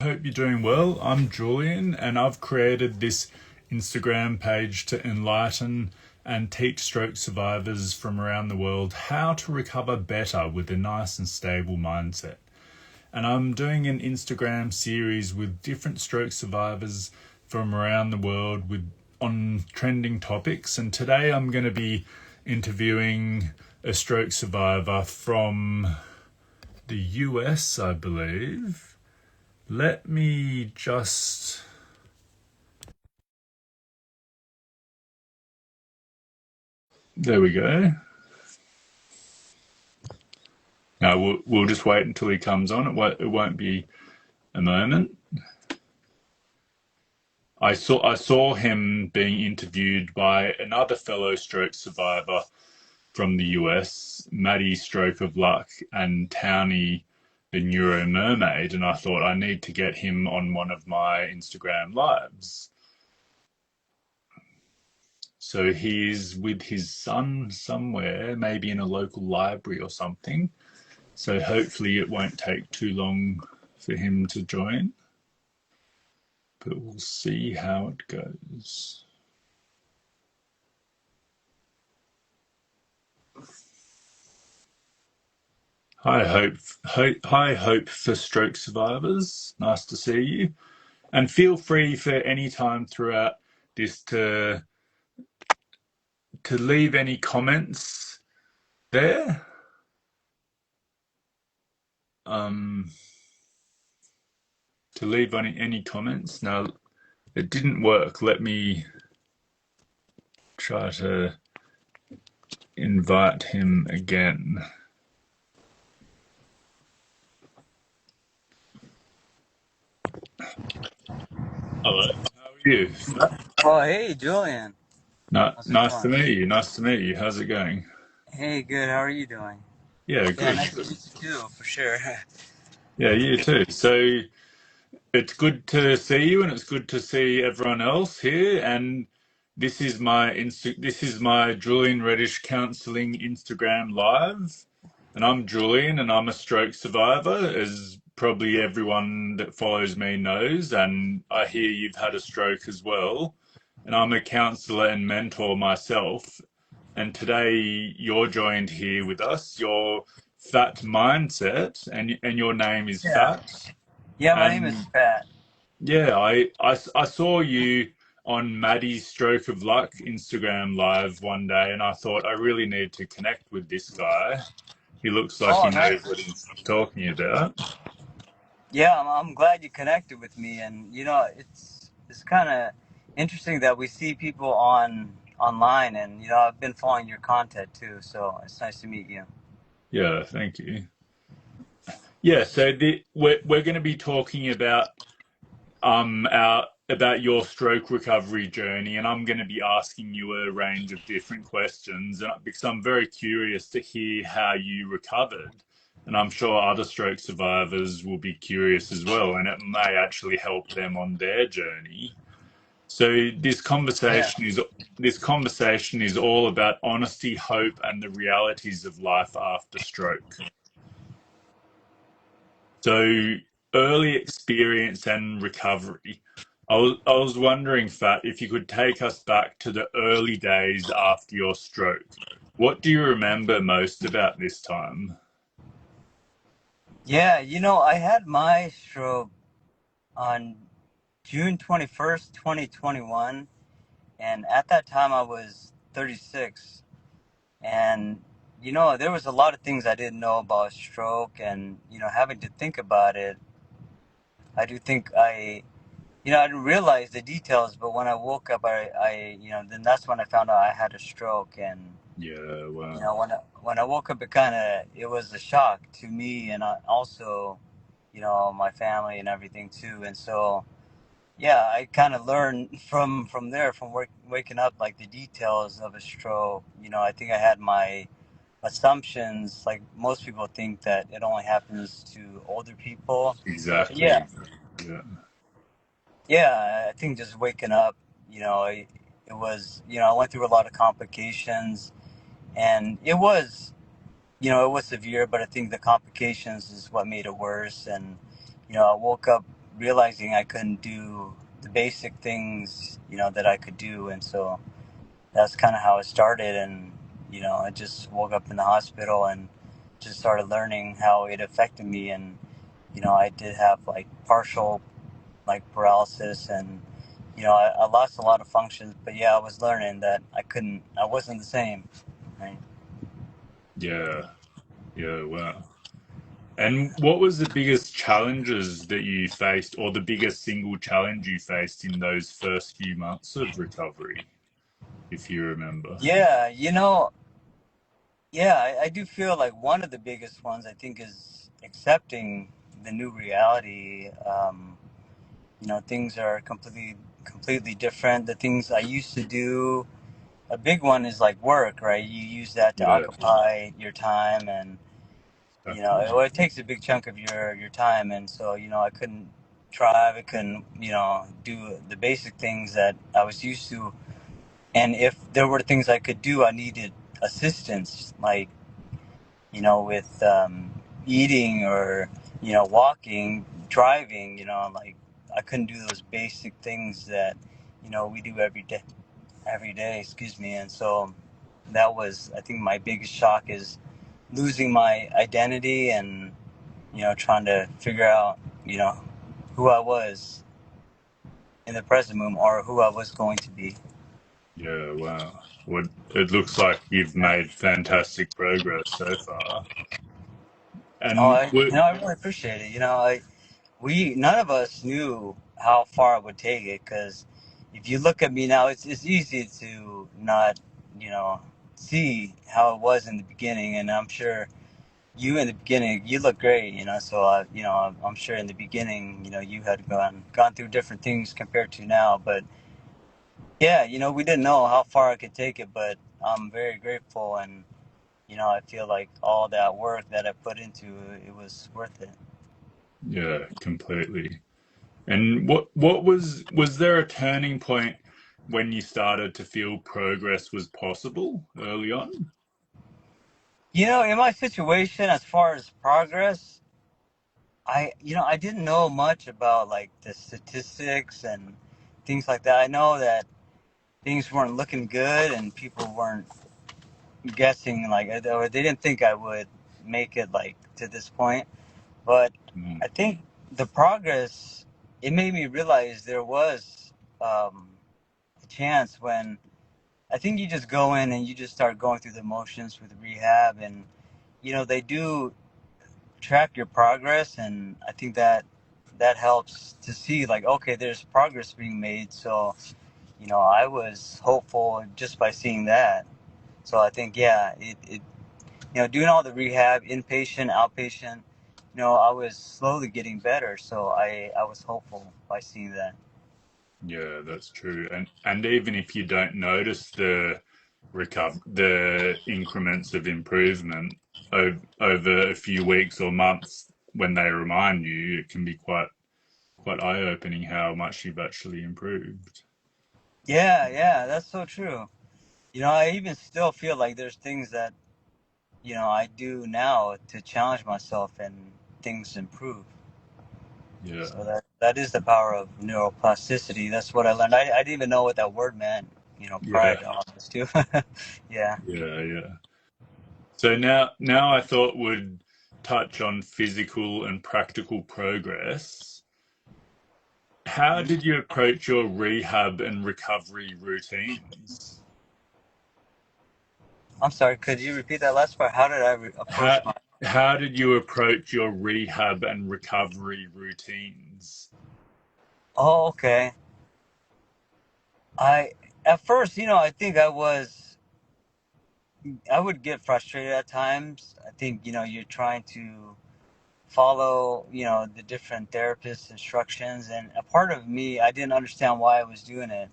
Hope you're doing well. I'm Julian, and I've created this Instagram page to enlighten and teach stroke survivors from around the world how to recover better with a nice and stable mindset. And I'm doing an Instagram series with different stroke survivors from around the world on trending topics. And today I'm going to be interviewing a stroke survivor from the US, I believe. Let me just... There we go. Now we'll just wait until he comes on. It won't be a moment. I saw him being interviewed by another fellow stroke survivor from the US, Maddie Stroke of Luck, and Townie the Neuro Mermaid, and I thought I need to get him on one of my Instagram lives. So he's with his son somewhere, maybe in a local library or something. So hopefully it won't take too long for him to join. But we'll see how it goes. Hi, Hope for stroke survivors. Nice to see you. And feel free for any time throughout this to leave any comments there. To leave any comments. Now, it didn't work. Let me try to invite him again. Hello, how are you? Oh, hey, Julian. Nice to meet you. Nice to meet you. How's it going? Hey, good. How are you doing? Yeah, Yeah, good. nice to meet you too, for sure. Yeah, you too. So it's good to see you, and it's good to see everyone else here. And this is my Julian Reddish Counselling Instagram live, and I'm Julian, and I'm a stroke survivor, as probably everyone that follows me knows. And I hear you've had a stroke as well. And I'm a counsellor and mentor myself. And today you're joined here with us. You're Phat Mindset, and your name is Yeah. Phat. Yeah, my name is And Phat. yeah, I saw you on Maddie's Stroke of Luck Instagram live one day, and I thought I really need to connect with this guy. He looks like Oh, he knows nice. what he's talking about. Yeah, I'm glad you connected with me, and it's kind of interesting that we see people online, and I've been following your content too, so it's nice to meet you. Yeah, thank you. Yeah, so we're going to be talking about about your stroke recovery journey, and I'm going to be asking you a range of different questions, and because I'm very curious to hear how you recovered, and I'm sure other stroke survivors will be curious as well, and it may actually help them on their journey. So Yeah. this conversation is all about honesty, hope, and the realities of life after stroke. So early experience and recovery. I was wondering, Phat, if you could take us back to the early days after your stroke. What do you remember most about this time? Yeah, I had my stroke on June 21st, 2021, and at that time I was 36. And there was a lot of things I didn't know about stroke, and having to think about it. I do think I didn't realize the details, but when I woke up, then that's when I found out I had a stroke. And Yeah, when I woke up, it was a shock to me, and also my family and everything too. And so yeah, I kind of learned from there, from waking up, like the details of a stroke. I think I had my assumptions, like most people think that it only happens to older people. But exactly. yeah, Yeah. yeah, I think just waking up, it was, I went through a lot of complications, and it was severe, but I think the complications is what made it worse. And I woke up realizing I couldn't do the basic things, that I could do. And so that's kind of how it started. And, I just woke up in the hospital and just started learning how it affected me. And, I did have like partial like paralysis and, I lost a lot of functions, but yeah, I was learning that I wasn't the same. Right. Yeah. Yeah. Wow. And what was the biggest challenges that you faced, or the biggest single challenge you faced in those first few months of recovery, if you remember? Yeah, yeah, I do feel like one of the biggest ones I think is accepting the new reality. Things are completely different. The things I used to do, a big one is like work, right? You use that to Yeah, occupy your time, and exactly. it takes a big chunk of your time. And so I couldn't drive, I couldn't do the basic things that I was used to. And if there were things I could do, I needed assistance, like with eating or walking, driving. Like I couldn't do those basic things that we do every day. Every day, excuse me. And so that was, I think, my biggest shock is losing my identity and trying to figure out who I was in the present moment or who I was going to be. Yeah, wow. Well, it looks like you've made fantastic progress so far. Oh, And I really appreciate it. We none of us knew how far it would take it, because if you look at me now, it's easy to not you know see how it was in the beginning. And I'm sure you in the beginning, you look great. So I'm sure in the beginning, you had gone through different things compared to now. But yeah, we didn't know how far I could take it, but I'm very grateful. And I feel like all that work that I put into it, it was worth it. yeah, completely. And was there a turning point when you started to feel progress was possible early on? In my situation, as far as progress, I didn't know much about like the statistics and things like that. I know that things weren't looking good and people weren't guessing, like, or they didn't think I would make it like to this point. But Mm, I think the progress, it made me realize there was a chance when I think you just go in and you just start going through the motions with rehab. And they do track your progress, and I think that helps to see, like, okay, there's progress being made. So I was hopeful just by seeing that. So I think, yeah, it doing all the rehab, inpatient, outpatient, I was slowly getting better. So I was hopeful by seeing that. yeah, that's true. And even if you don't notice the increments of improvement over a few weeks or months when they remind you, it can be quite eye-opening how much you've actually improved. Yeah, yeah, that's so true. I even still feel like there's things that I do now to challenge myself, and things improve. Yeah, So that is the power of neuroplasticity. That's what I learned. I didn't even know what that word meant, prior yeah, to all this too. Yeah. yeah. So now I thought would touch on physical and practical progress. How Mhm. did you approach your rehab and recovery routines? I'm sorry. Could you repeat that last part? How did I approach How my? how did you approach your rehab and recovery routines? Oh, okay. I At first, I think I would get frustrated at times. I think you're trying to follow the different therapists' instructions, and a part of me, I didn't understand why I was doing it.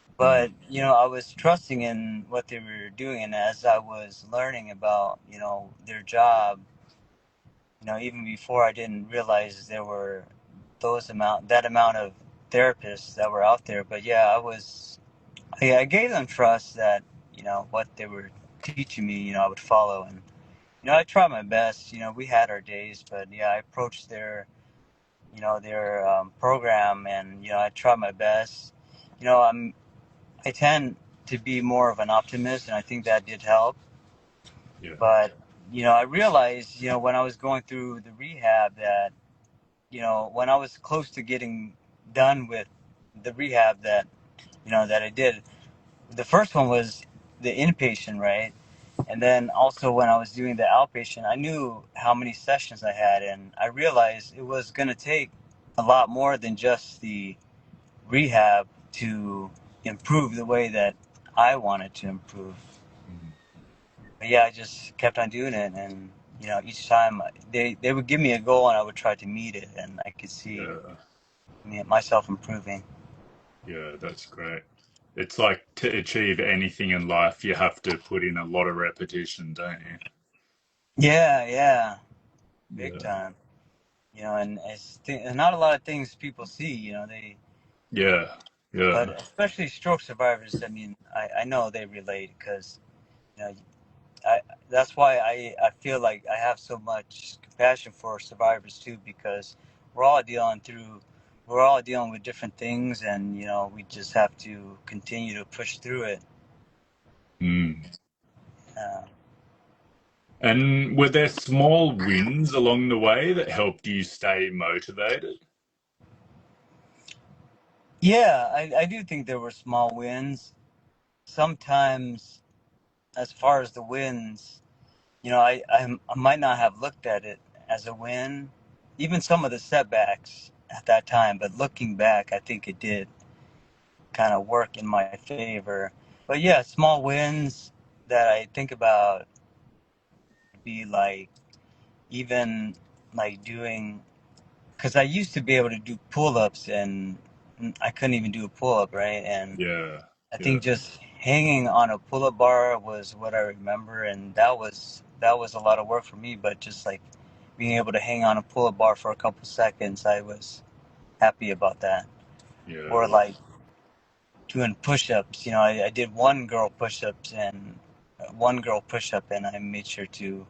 Mm, But I was trusting in what they were doing. And as I was learning about their job, even before, I didn't realize there were that amount of therapists that were out there. But yeah, I gave them trust that what they were teaching me, I would follow. And I tried my best. We had our days, but yeah, I approached their program, and I try my best. You know, I tend to be more of an optimist, and I think that did help. Yeah. But I realized when I was going through the rehab that when I was close to getting done with the rehab that I did, the first one was the inpatient, right? And then also when I was doing the outpatient, I knew how many sessions I had, and I realized it was going to take a lot more than just the rehab to improve the way that I wanted to improve. Mhm. But yeah, I just kept on doing it, and each time they would give me a goal, and I would try to meet it, and I could see Yeah. myself improving. Yeah, that's great. It's like to achieve anything in life, you have to put in a lot of repetition, don't you? Yeah, yeah, big Yeah. time. And it's not a lot of things people see. Yeah. But Yeah. especially stroke survivors. I mean, I know they relate because you know, I that's why I feel like I have so much compassion for survivors too, because we're all dealing through, we're all dealing with different things, and we just have to continue to push through it. Mm. Uh, And were there small wins along the way that helped you stay motivated? yeah, I do think there were small wins. Sometimes, as far as the wins, I might not have looked at it as a win, even some of the setbacks at that time. But looking back, I think it did kind of work in my favor. But yeah, small wins that I think about would be like even like doing, because I used to be able to do pull ups and I couldn't even do a pull up, right? And Yeah. I Yeah. think just hanging on a pull up bar was what I remember, and that was a lot of work for me. But just like being able to hang on a pull up bar for a couple seconds, I was happy about that. Yeah. Or like doing push ups. I did one girl push up, and I made sure to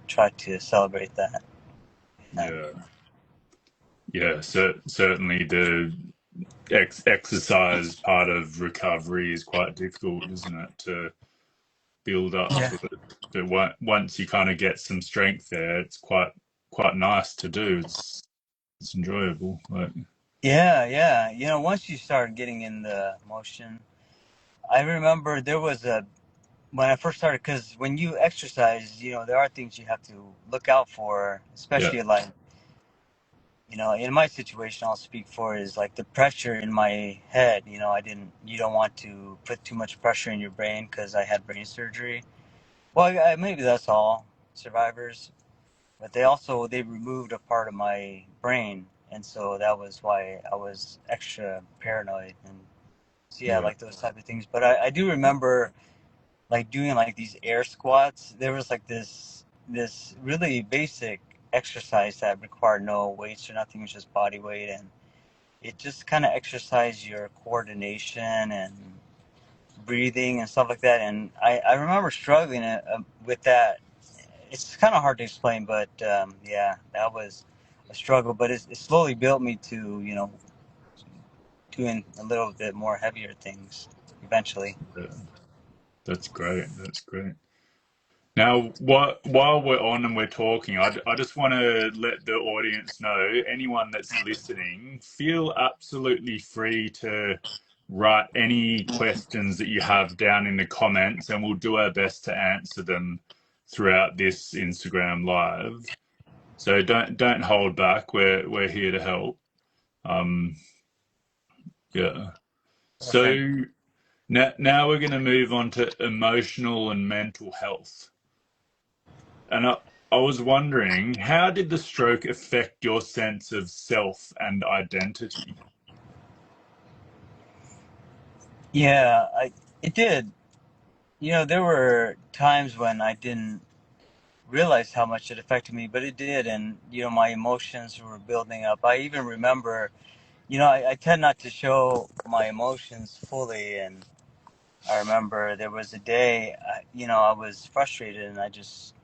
try to celebrate that. And Yeah. Yeah. Certainly the exercise part of recovery is quite difficult, isn't it? To build up yeah, to it. But once you kind of get some strength there, it's quite nice to do. It's enjoyable. Like, yeah, yeah. Once you start getting in the motion, I remember there was a when I first started, because when you exercise, there are things you have to look out for, yeah, especially like, in my situation, I'll speak for is like the pressure in my head. You don't want to put too much pressure in your brain because I had brain surgery. Well, maybe that's all survivors, but they removed a part of my brain, and so that was why I was extra paranoid. And so yeah, yeah, like those type of things. But I do remember like doing like these air squats. There was like this really basic exercise that required no weights or nothing. It was just body weight, and it just kind of exercised your coordination and breathing and stuff like that. And I remember struggling with that. It's kind of hard to explain, but yeah, that was a struggle. But it slowly built me to doing a little bit more heavier things eventually. yeah. That's great. That's great. Now, while we're on and we're talking, I just want to let the audience know, anyone that's listening, feel absolutely free to write any questions that you have down in the comments, and we'll do our best to answer them throughout this Instagram live. So don't hold back. We're here to help. Um, yeah. Perfect. So now we're going to move on to emotional and mental health. And I was wondering, how did the stroke affect your sense of self and identity? Yeah, it did. There were times when I didn't realize how much it affected me, but it did, and my emotions were building up. I even remember, I tend not to show my emotions fully, and I remember there was a day, I was frustrated, and I just,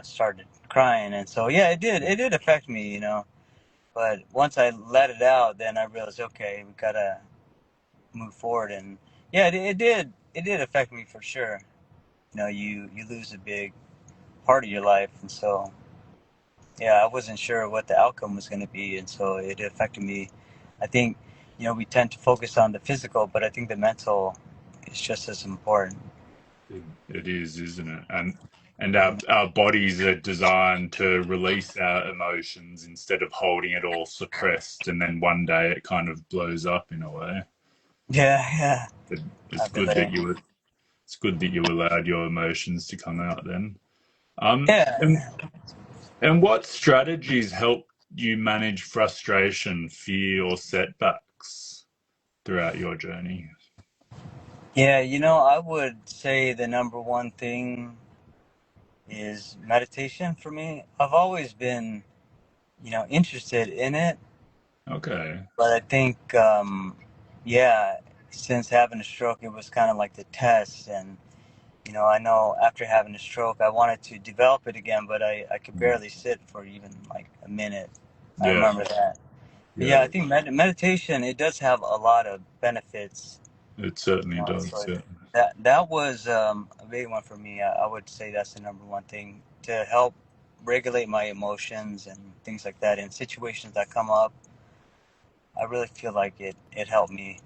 started crying, and so yeah, it did affect me. But once I let it out, then I realized, okay, we gotta move forward. And yeah, it did affect me for sure. You lose a big part of your life, and so yeah, I wasn't sure what the outcome was going to be, and so it affected me. I think we tend to focus on the physical, but I think the mental is just as important. It is, isn't it? And our bodies are designed to release our emotions instead of holding it all suppressed, and then one day it kind of blows up in a way. Yeah, yeah, But it's I good that believe. you allowed your emotions to come out then. Um, and Yeah, and what strategies help you manage frustration, fear, or setbacks throughout your journey? yeah. I would say the number one thing is meditation for me. I've always been, interested in it, Okay. but I think, yeah, since having a stroke, it was kind of like the test. And I know after having a stroke, I wanted to develop it again, but I could Mm. barely sit for even like a minute. I Yeah, remember that. But yeah, yeah, I think meditation, it does have a lot of benefits. it certainly So does. Yeah. that was a big one for me. I would say that's the number one thing to help regulate my emotions and things like that in situations that come up. I really feel like it helped me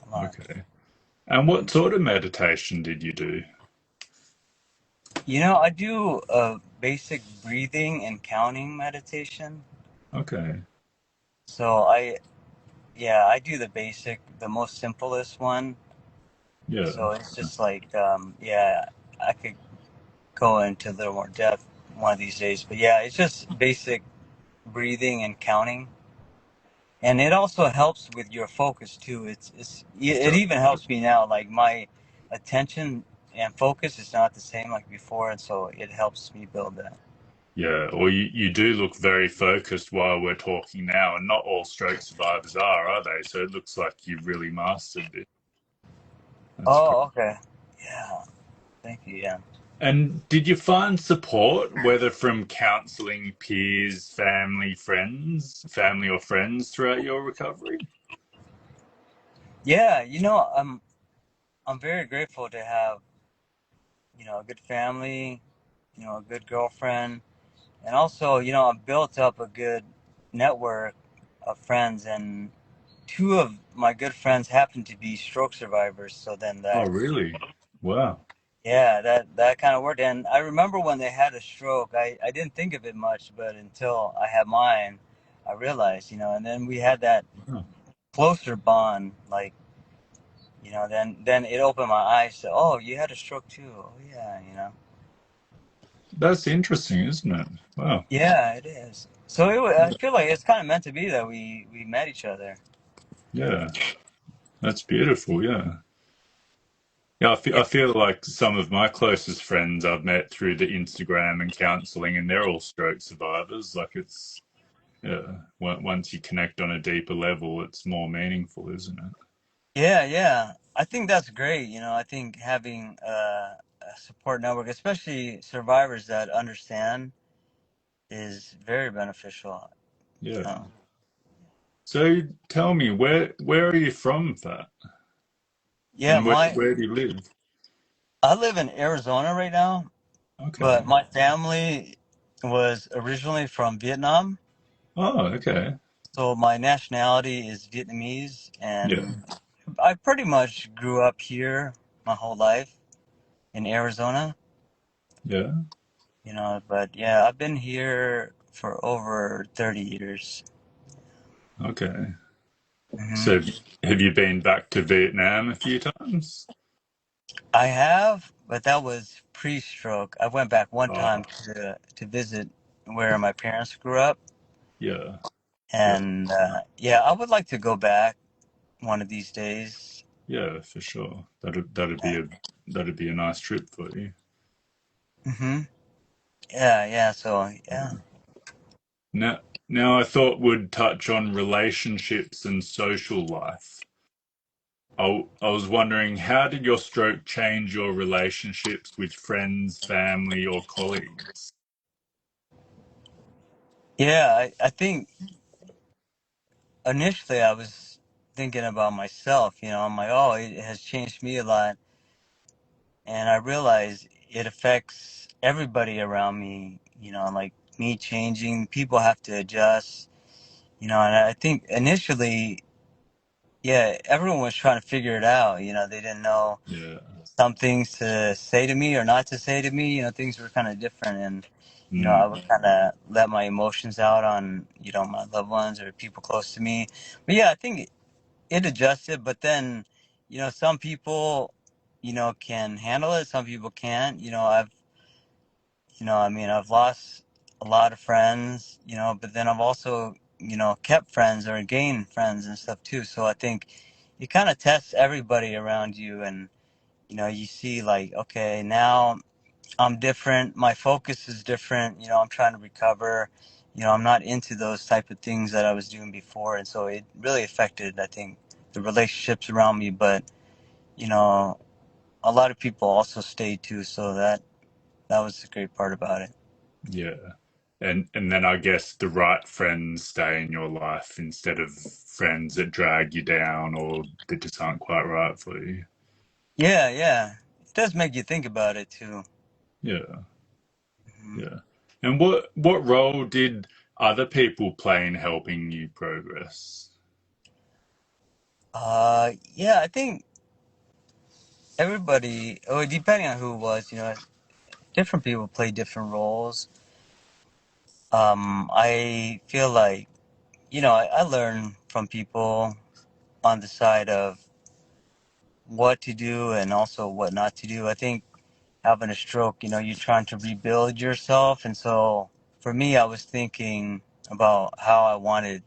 a lot. Okay. And what sort of meditation did you do? I do a basic breathing and counting meditation. Okay. So yeah, I do the basic, the most simplest one. Yeah. So it's just like, yeah, I could go into a little more depth one of these days. But yeah, it's just basic breathing and counting. And it also helps with your focus too. It So, even helps me now. Like my attention and focus is not the same like before, and so it helps me build that. yeah. Or you do look very focused while we're talking now, and not all stroke survivors are they? So it looks like you've really mastered this. That's great. Oh, okay. Yeah. Thank you. Yeah. And did you find support, whether from counseling, peers, family or friends throughout your recovery? Yeah. I'm very grateful to have a good family, a good girlfriend, and also I've built up a good network of friends, and two of my good friends happen to be stroke survivors. So then Oh, that, really? Wow. yeah, that kind of worked. And I remember when they had a stroke, I didn't think of it much, but until I had mine, I realized, and then we had that Wow. closer bond, like, then it opened my eyes to, oh, you had a stroke too. Oh yeah. That's interesting, isn't it? Wow. Yeah, it is. So I feel like it's kind of meant to be that we met each other. Yeah, that's beautiful. Yeah. Yeah, Yeah. I feel like some of my closest friends I've met through the Instagram and counseling, and they're all stroke survivors. Like yeah, once you connect on a deeper level, it's more meaningful, isn't it? Yeah, yeah. I think that's great. I think having a support network, especially survivors that understand, is very beneficial. You Yeah. know. So tell me, where are you from, Phat? Yeah, And where do you live? I live in Arizona right now, but Okay. my family was originally from Vietnam, Oh, okay. so my nationality is Vietnamese, Yeah. and I pretty much grew up here my whole life in Arizona. Yeah. But yeah, I've been here for over 30 years. Okay. Hmm. So have you been back to Vietnam a few times? I have, but that was pre-stroke. I went back one time Oh, to visit where my parents grew up, yeah. Yeah. and yeah, I would like to go back one of these days. Yeah, for sure. That'd be a nice trip for you. Hmm. Yeah, yeah. So yeah, Now, now I thought we'd touch on relationships and social life. I was wondering, how did your stroke change your relationships with friends, family, or colleagues? yeah. I think. initially I was thinking about myself. I'm like, oh, it has changed me a lot, and I realized it affects everybody around me. Like me changing, people have to adjust. And I think initially, yeah, everyone was trying to figure it out. They didn't know Yeah. some things to say to me or not to say to me. Things were kind of different, and I Mm. would kind of let my emotions out on my loved ones or people close to me. But yeah, I think it adjusted. But then, some people, can handle it. Some people can't. I mean, I've lost a lot of friends. But then I've also kept friends or gained friends and stuff too. So I think it kind of tests everybody around you, and you see like, okay, now I'm different. My focus is different. I'm trying to recover. I'm not into those type of things that I was doing before, and so it really affected, I think, the relationships around me. But you know, a lot of people also stayed too, so that was the great part about it. Yeah. And then I guess the right friends stay in your life instead of friends that drag you down or that just aren't quite right for you. Yeah, yeah, it does make you think about it too. Yeah. Mhm. Yeah. And what role did other people play in helping you progress? Yeah, I think everybody, or depending on who it was, different people play different roles. I feel like I learn from people on the side of what to do and also what not to do. I think having a stroke, you're trying to rebuild yourself. And so for me, I was thinking about how I wanted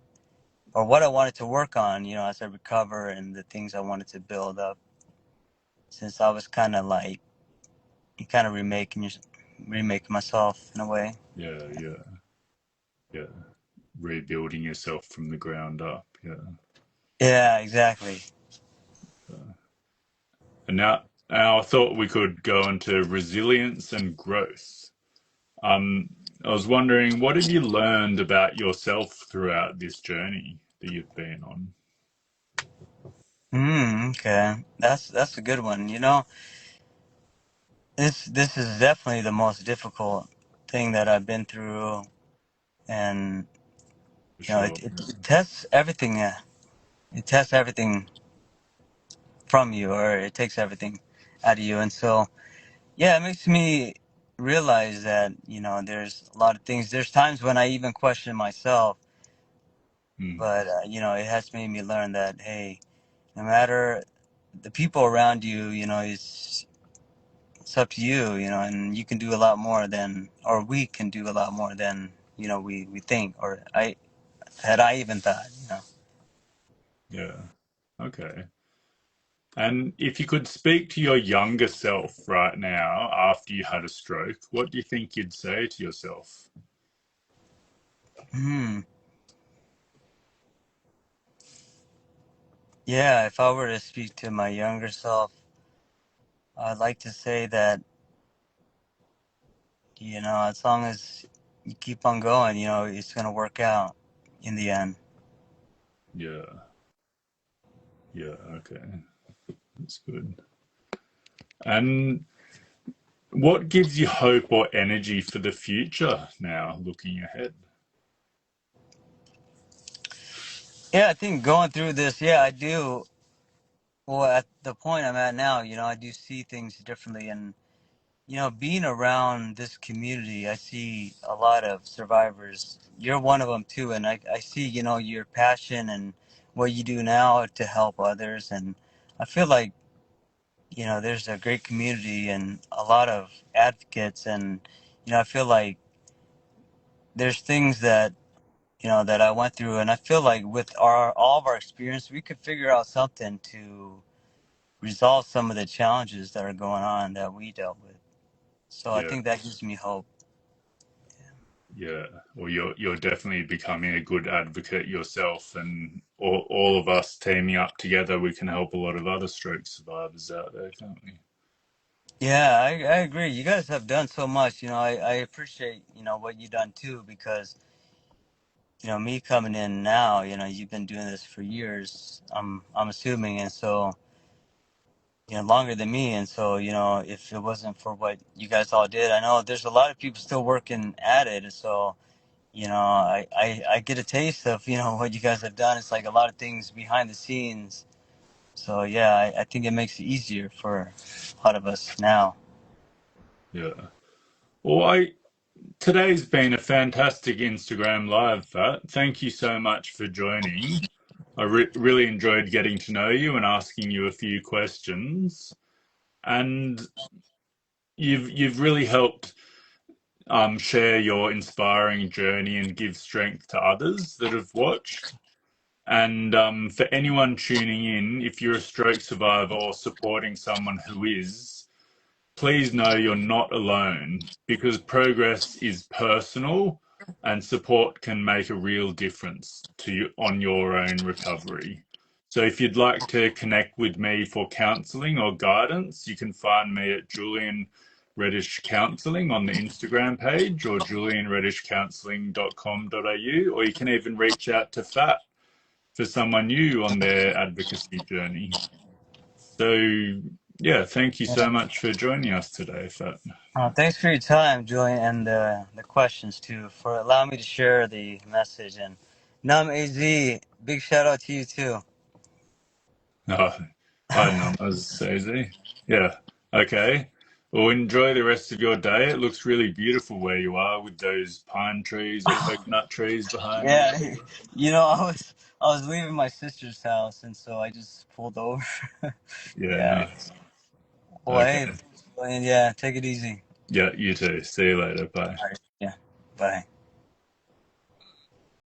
or what I wanted to work on, as I recover and the things I wanted to build up since I was kind of like, kind of remake myself in a way. Yeah, yeah, yeah. Rebuilding yourself from the ground up. Yeah. Yeah, exactly. And now I thought we could go into resilience and growth. Um, I was wondering, what have you learned about yourself throughout this journey that you've been on? Okay. That's a good one. This is definitely the most difficult thing that I've been through, and For it, sure. it, it tests everything. It tests everything from you, or it takes everything out of you, and so yeah, it makes me realize that there's a lot of things. There's times when I even question myself, Mm, but it has made me learn that hey, no matter the people around you, it's up to you, and you can do a lot more than, or we can do a lot more than we think, or I even thought. yeah. Okay. And if you could speak to your younger self right now after you had a stroke, what do you think you'd say to yourself? Hmm. Yeah, if I were to speak to my younger self, I'd like to say that as long as you keep on going, it's gonna work out in the end. Yeah. Yeah. Okay. That's good. And what gives you hope or energy for the future now, looking ahead? Yeah, I think going through this, yeah, I do. Well, at the point I'm at now, I do see things differently, and being around this community, I see a lot of survivors. You're one of them too, and I see, your passion and what you do now to help others, and I feel like, there's a great community and a lot of advocates, and I feel like there's things that that I went through, and I feel like with our all of our experience, we could figure out something to resolve some of the challenges that are going on that we dealt with. So I Yeah. think that gives me hope. Yeah. Well, you're definitely becoming a good advocate yourself, and all of us teaming up together, we can help a lot of other stroke survivors out there, can't we? Yeah, I agree. You guys have done so much. I appreciate, what you've done too, because, me coming in now, you've been doing this for years. I'm assuming, and so longer than me. And so if it wasn't for what you guys all did, I know there's a lot of people still working at it. And so I get a taste of what you guys have done. It's like a lot of things behind the scenes. So yeah, I think it makes it easier for a lot of us now. Yeah. Well, today's been a fantastic Instagram live, Phat. Thank you so much for joining. I really enjoyed getting to know you and asking you a few questions. And you've really helped share your inspiring journey and give strength to others that have watched. And for anyone tuning in, if you're a stroke survivor or supporting someone who is, please know you're not alone because progress is personal and support can make a real difference to you on your own recovery. So if you'd like to connect with me for counselling or guidance, you can find me at Julian Reddish Counselling on the Instagram page or julianreddishcounselling.com.au, or you can even reach out to Phat for someone new on their advocacy journey. So, yeah, thank you so Yeah. much for joining us today, Phat. Thanks for your time, Julian, and the questions too, for allowing me to share the message. And Num Az, big shout out to you too. Oh, I know, I was easy. Yeah, okay. Well, enjoy the rest of your day. It looks really beautiful where you are with those pine trees or coconut trees behind you. Yeah, I was leaving my sister's house, and so I just pulled over. Yeah, Yeah. nice. Well, hey, Okay. Julian, yeah, take it easy. Yeah, you too. See you later. Bye. All right. Yeah. Bye.